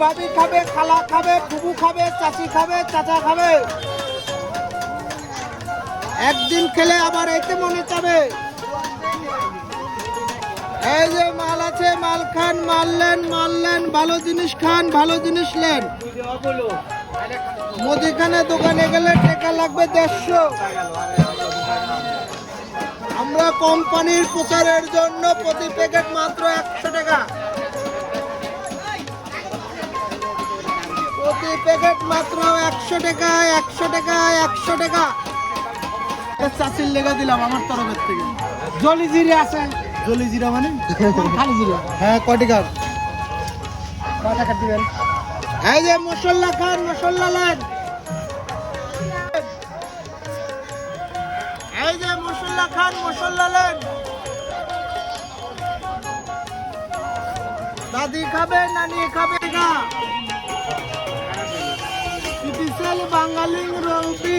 ভাবি খাবে, খালা খাবে, ফুফু খাবে, চাচি খাবে, চাচা খাবে। একদিন খেলে আবার এতে মনে চাবে। এই যে মাল আছে, মাল খান, মাল নেন, ভালো জিনিস খান, ভালো জিনিস নেন। মুদিখানা দোকানে গেলে টাকা লাগবে 150। আমরা কোম্পানির প্রচারের জন্য প্রতি প্যাকেট মাত্র 100 টাকা। প্রতি প্যাকেট মাত্র 100 টাকা, 100 টাকা, 100 টাকা। চাচির লেগে দিলাম আমার তরফের থেকে। জলি জিরে আছে। জলি জিরা মানে খালি জিরে। হ্যাঁ, কয় টাকার? কয় টাকা দিবেন? এই যে মশলা খান, মশলা নেন। এই যে মশলা খান, মশলা নেন। দাদি খাবে, নানি খাবে না। স্পেশাল বাঙালি রৌপি